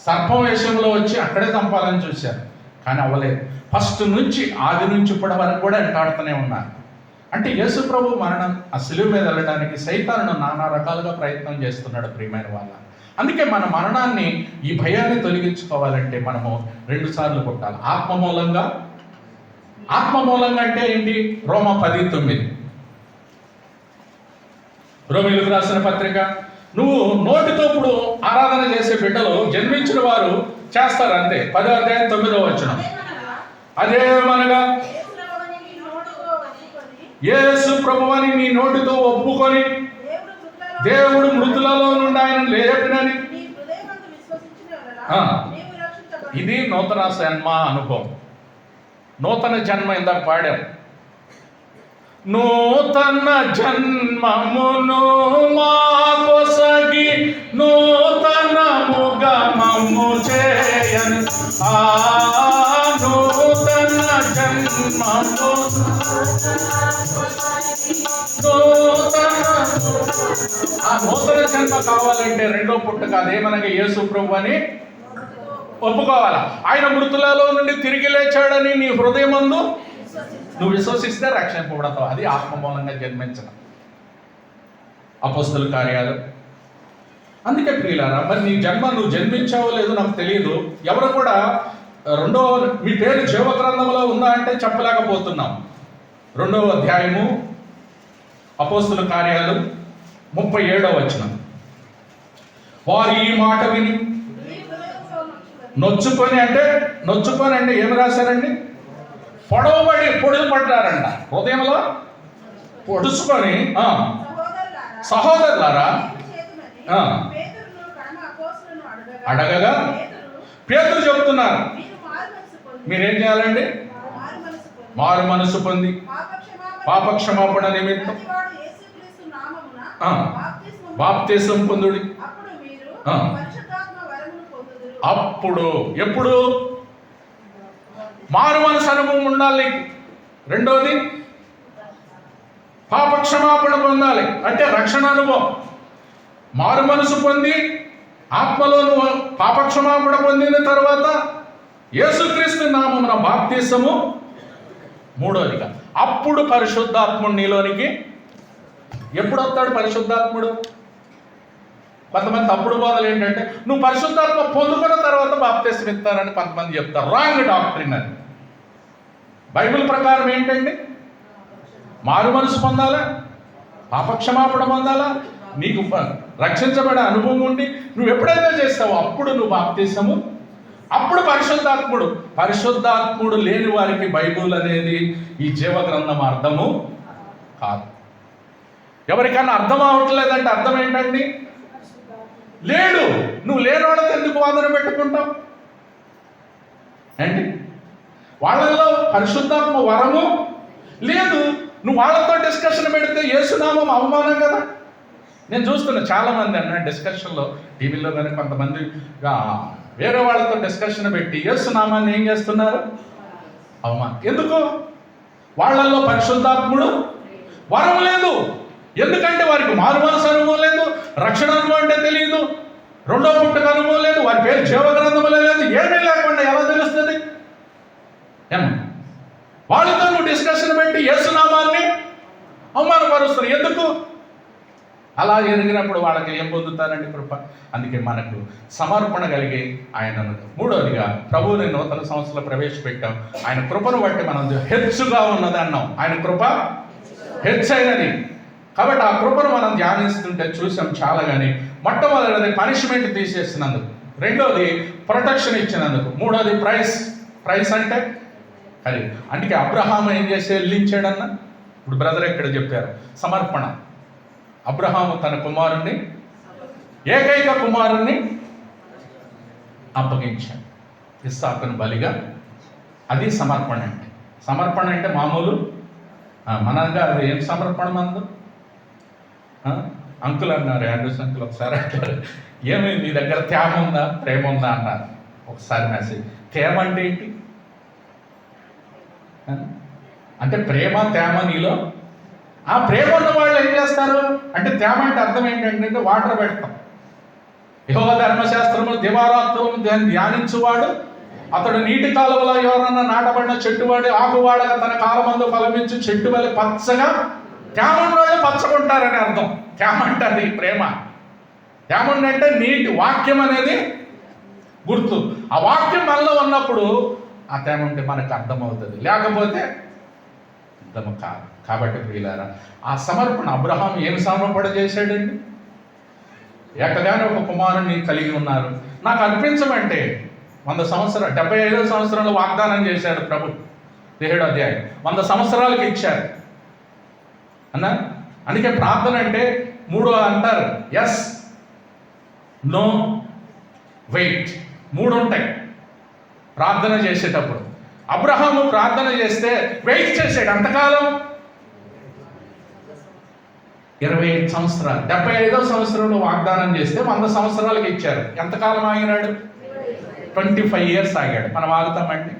సర్పం వేషంలో వచ్చి అక్కడే సంపాదన చూశారు, కానీ అవ్వలేదు. ఫస్ట్ నుంచి ఆది నుంచి ఇప్పటి వరకు కూడా వెంటాడుతూనే ఉన్నారు. అంటే యేసు ప్రభు మరణం ఆ శిలువ మీద వెళ్ళడానికి సైతాను నానా రకాలుగా ప్రయత్నం చేస్తున్నాడు ప్రియమైన వాళ్ళ. అందుకే మన మరణాన్ని, ఈ భయాన్ని తొలగించుకోవాలంటే మనము 2 సార్లు పుట్టాలి ఆత్మ మూలంగా. ఆత్మ మూలంగా అంటే ఏంటి? రోమా 10:9, రోమీయులకు రాసిన పత్రిక. నువ్వు నోటితో ఇప్పుడు ఆరాధన చేసే బిడ్డలు జన్మించిన వారు చేస్తారు అంతే. 10వ అధ్యాయం 9వ వచనం. అదేమనగా యేసు ప్రభువని నీ నోటితో ఒప్పుకొని దేవుడు మృతులలో నుండి ఆయన లేపినని. ఇది నూతన జన్మ అనుభవం. నూతన జన్మ ఇందాక పాడాం. నూతన జన్మమును మాకొసగి నూతనముగా మమ్ము చేయను. ఆ నూతన జన్మము ఆ నూతన జన్మ కావాలంటే రెండో పుట్టుక అదేమనగా యేసు ప్రభు అని ఒప్పుకోవాలా. ఆయన మృతులలో నుండి తిరిగి లేచాడని నీ హృదయమందు నువ్వు విశ్వసిస్తే రక్షింపబడతావు. అది ఆత్మ మూలంగా జన్మించడం. అపోస్తలుల కార్యాలు. అందుకే ప్రియులారా, మరి నీ జన్మ నువ్వు జన్మించావో లేదో నాకు తెలియదు. ఎవరు కూడా మీ పేరు జీవ గ్రంథంలో ఉందా అంటే చెప్పలేకపోతున్నాం. 2వ అధ్యాయము అపోస్తలుల కార్యాలు 37వ వచనం. వారు ఈ మాట విని నొచ్చుకొని అంటే ఏమి రాశారండి? పొడుగు పడ్డారంట. హృదయంలో పొడుచుకొని సహోదరులారా అడగగా పేతురు చెబుతున్నారు, మీరేం చేయాలండి? మారు మనసు పొంది పాపక్షమాపణ నిమిత్తం బాప్తిసం పొందుడి. అప్పుడు ఎప్పుడు మారు మనసు అనుభవం ఉండాలి. రెండోది పాపక్షమాపణ పొందాలి, అంటే రక్షణ అనుభవం. మారు మనసు పొంది ఆత్మలో నువ్వు పాపక్షమాపణ పొందిన తర్వాత యేసుక్రీస్తు నామమున బాప్తిసము. మూడోదిగా అప్పుడు పరిశుద్ధాత్ముడు నీలోనికి ఎప్పుడు వస్తాడు? పరిశుద్ధాత్ముడు. కొంతమంది తప్పుడు బోధలు ఏంటంటే నువ్వు పరిశుద్ధాత్మ పొందుకున్న తర్వాత బాప్తిసం ఇస్తారని కొంతమంది చెప్తారు. రాంగ్ డాక్ట్రిన్ అది. బైబిల్ ప్రకారం ఏంటండి? మారు మనసు పొందాలా, పాపక్షమాపణ పొందాలా, నీకు రక్షించబడే అనుభవం ఉండి నువ్వు ఎప్పుడైతే చేస్తావో అప్పుడు నువ్వు బాప్తిసము, అప్పుడు పరిశుద్ధాత్ముడు లేని వారికి బైబుల్ అనేది ఈ జీవ గ్రంథం అర్థము కాదు. ఎవరికైనా అర్థం అవ్వట్లేదంటే అర్థం ఏంటండి? లేడు. నువ్వు లేని వాళ్ళతో ఎందుకు వాదన పెట్టుకుంటావు అండి? వాళ్ళల్లో పరిశుద్ధాత్మ వరము లేదు, నువ్వు వాళ్ళతో డిస్కషన్ పెడితే యేసునామం అవమానం కదా. నేను చూస్తున్నా చాలామంది అన్న డిస్కషన్లో టీవీలో కానీ కొంతమంది వేరే వాళ్ళతో డిస్కషన్ పెట్టి యేసునామాన్ని ఏం చేస్తున్నారు? అవమానం. ఎందుకు? వాళ్ళల్లో పరిశుద్ధాత్ముడు వరం లేదు. ఎందుకంటే వారికి మారు మనసు అనుభవం లేదు, రక్షణ అనుభవం అంటే తెలియదు, రెండో పుట్టుక అనుభవం లేదు, వారి పేరు జీవ గ్రంథంలో లేదు, ఏమీ లేకుండా ఎలా తెలుస్తుంది? ఏమో వాళ్ళతో నువ్వు డిస్కషన్ పెట్టి యేసునామాన్ని అవమానపరుస్తారు. ఎందుకు? అలా ఎరిగినప్పుడు వాళ్ళకి ఏం పొందుతారండి? కృప. అందుకే మనకు సమర్పణ కలిగి ఆయనను, మూడవదిగా ప్రభువుని నూతన సంవత్సరంలో ప్రవేశపెట్టాం. ఆయన కృపను బట్టి మనం హెచ్చుగా ఉన్నది అన్నాం. ఆయన కృప హెచ్చైనది కాబట్టి ఆ కృపను మనం ధ్యానిస్తుంటే చూసాం చాలా. కానీ మొట్టమొదటిది పనిష్మెంట్ తీసేసినందుకు, రెండోది ప్రొటెక్షన్ ఇచ్చినందుకు, మూడోది ప్రైస్ అంటే అది. అందుకే అబ్రహాము ఏం చేసి వెళ్ళించాడన్న, ఇప్పుడు బ్రదర్ ఎక్కడ చెప్పారు, సమర్పణ. అబ్రహాము తన కుమారుణ్ణి, ఏకైక కుమారుణ్ణి అప్పగించాడు, ఇస్సాకును బలిగా. అది సమర్పణ అంటే. సమర్పణ అంటే మామూలు మనగా అది ఏం సమర్పణ మందు? అంకుల్ అన్నారు, యాండ్రూస్ అంకుల్ ఒకసారి అంటారు, ఏమి నీ దగ్గర తేమ ఉందా, ప్రేమ ఉందా అన్నారు ఒకసారి మెసేజ్. తేమ అంటే ఏంటి అంటే ప్రేమ తేమ నీలో. ఆ ప్రేమ ఉన్న వాళ్ళు ఏం చేస్తారు అంటే, తేమ అంటే అర్థం ఏంటంటే వాటర్ పెడతాం. యెహోవా ధర్మశాస్త్రము దివారాత్రము ధ్యానించువాడు అతడు నీటి కాలువలో ఎవరన్నా నాటబడిన చెట్టువాడి ఆకువాడక తన కాలమందు ఫలమించి చెట్టు వల్ల పచ్చగా, తేమ వాళ్ళు పచ్చకుంటారని అర్థం. తేమ అంటే అది ప్రేమ. తేమ అంటే నీటి వాక్యం అనేది గుర్తు. ఆ వాక్యం మనలో ఉన్నప్పుడు ఆ తేమ ఉంటే మనకు అర్థమవుతుంది, లేకపోతే అర్థం కాదు. కాబట్టి ప్రియులారా, ఆ సమర్పణ అబ్రహాం ఏం సమర్పణ చేశాడండి? ఏకగానే ఒక కుమారుని కలిగి ఉన్నారు. నాకు అర్పించమంటే 100 సంవత్సరాలు, 75వ సంవత్సరంలో వాగ్దానం చేశాడు ప్రభు. 17వ అధ్యాయం 100 సంవత్సరాలకు ఇచ్చారు అన్నా. అందుకే ప్రార్థన అంటే 3 అంటారు, ఎస్, నో, వెయిట్. 3 ఉంటాయి ప్రార్థన చేసేటప్పుడు. అబ్రహాము ప్రార్థన చేస్తే వెయిట్ చేసాడు ఎంతకాలం? 25 సంవత్సరాలు. 75వ సంవత్సరంలో వాగ్దానం చేస్తే 100 సంవత్సరాలకు ఇచ్చారు. ఎంతకాలం ఆగినాడు? 25 ఇయర్స్ ఆగాడు. మనం ఆగుతామండి?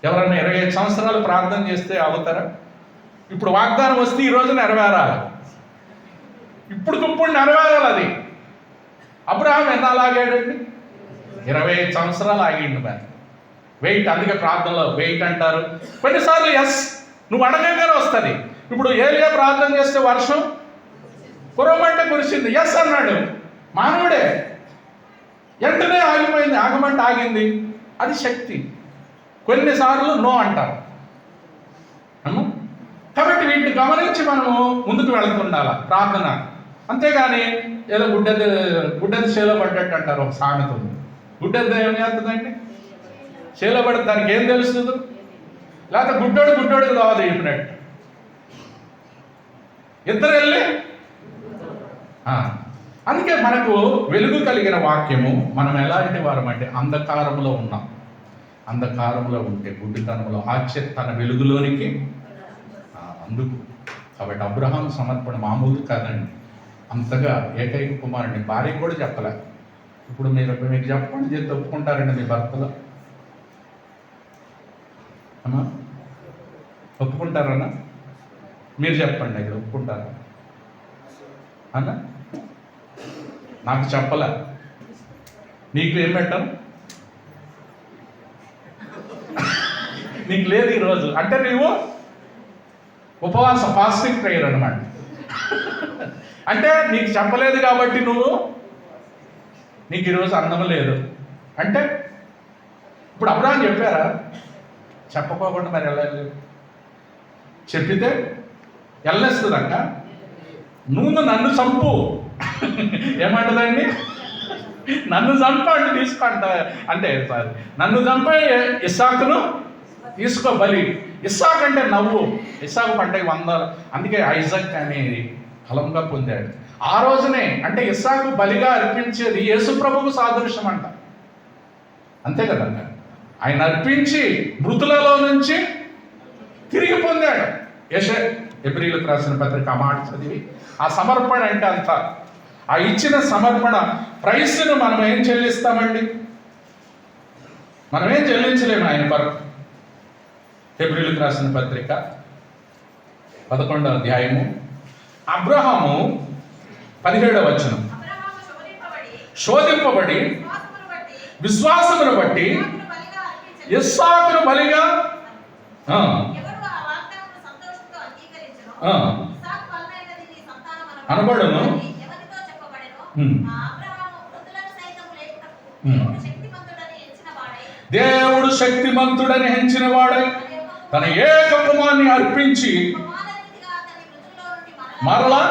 ఎవరన్నా 25 సంవత్సరాలు ప్రార్థన చేస్తే ఆగుతారా? ఇప్పుడు వాగ్దానం వస్తే ఈ రోజు నెరవేరాలి, ఇప్పుడు నెరవేరాలి. అది అబ్రహాం ఎన్నాళ్ళు ఆగాడండి? 25 సంవత్సరాలు ఆగిండు. మరి వెయిట్. అందుకే ప్రార్థనలో వెయిట్ అంటారు. కొన్నిసార్లు ఎస్, నువ్వు అడగగానే వస్తుంది. ఇప్పుడు ఏలియా ప్రార్థన చేస్తే వర్షం కురవమంటే కురిసింది, ఎస్ అన్నాడు, మానవుడే. వెంటనే ఆగిపోయింది, ఆగమంటే ఆగింది. అది శక్తి. కొన్నిసార్లు నో అంటారు. కాబట్టి వీటిని గమనించి మనము ముందుకు వెళ్తుండాల ప్రార్థన. అంతేగాని ఏదో గుడ్డది చేలో పడ్డట్టు అంటారు, ఒక సామెత ఉంది. గుడ్డది ఏం చేస్తుందండి? చేలో పడితే దానికి ఏం తెలుస్తుంది? లేకపోతే గుడ్డోడికి దోవ చెప్పినట్టు ఇద్దరు వెళ్ళి. అందుకే మనకు వెలుగు కలిగిన వాక్యము, మనం ఎలాంటి వారం అంటే అంధకారంలో ఉన్నాం. అంధకారంలో ఉంటే గుడ్డితనంలో తన వెలుగులోనికి అందుకు. కాబట్టి అబ్రహాం సమర్పణ మామూలు కాదండి. అంతగా ఏకైక కుమారుని భార్య కూడా చెప్పలే. ఇప్పుడు మీకు చెప్పండి, చేసి ఒప్పుకుంటారండి మీ భర్తలో? అమ్మా ఒప్పుకుంటారన్నా? మీరు చెప్పండి, ఇక్కడ ఒప్పుకుంటారా అన్న? నాకు చెప్పలే. నీకు ఏం పెట్టాను? నీకు లేదు ఈరోజు అంటే నువ్వు ఉపవాస ఫాస్టింగ్ ప్రేయర్ అనమాట. అంటే నీకు చెప్పలేదు కాబట్టి నీకు ఈరోజు అన్నం లేదు అంటే. ఇప్పుడు అబ్రహాం చెప్పారా? చెప్పకోకుండా మరి ఎలా లేదు? చెప్పితే ఎల్లనిస్తుందంట. నువ్వు నన్ను చంపు ఏమంటదండి, నన్ను చంపండి తీసుకుంటా అంటే సార్, నన్ను చంపే ఇస్సాకును తీసుకో బలి. ఇస్సాక్ అంటే నవ్వు. ఇస్సాకు పంట 100, అందుకే ఐజక్ అనే ఫలంగా పొందాడు. ఆ రోజునే అంటే ఇస్సాకు బలిగా అర్పించేది యేసుప్రభువుకు సాదృశ్యం అంట. అంతే కదండి, ఆయన అర్పించి మృతులలో నుంచి తిరిగి పొందాడు. హెబ్రీయులకు రాసిన పత్రిక ఆ మాట చదివి ఆ సమర్పణ అంటే అంత, ఆ ఇచ్చిన సమర్పణ ప్రైస్ను మనం ఏం చెల్లిస్తామండి? మనం ఏం చెల్లించలేము ఆయన కొరకు. హెబ్రీయులకు రాసిన పత్రిక 11వ అధ్యాయము అబ్రహాము 17వ వచనం. శోధింపబడి విశ్వాసమును బట్టి ఇస్సాకును బలిగా అనబడును. దేవుడు శక్తిమంతుడని ఎంచిన వాడై తన ఏక కుమారుని అర్పించి మరలా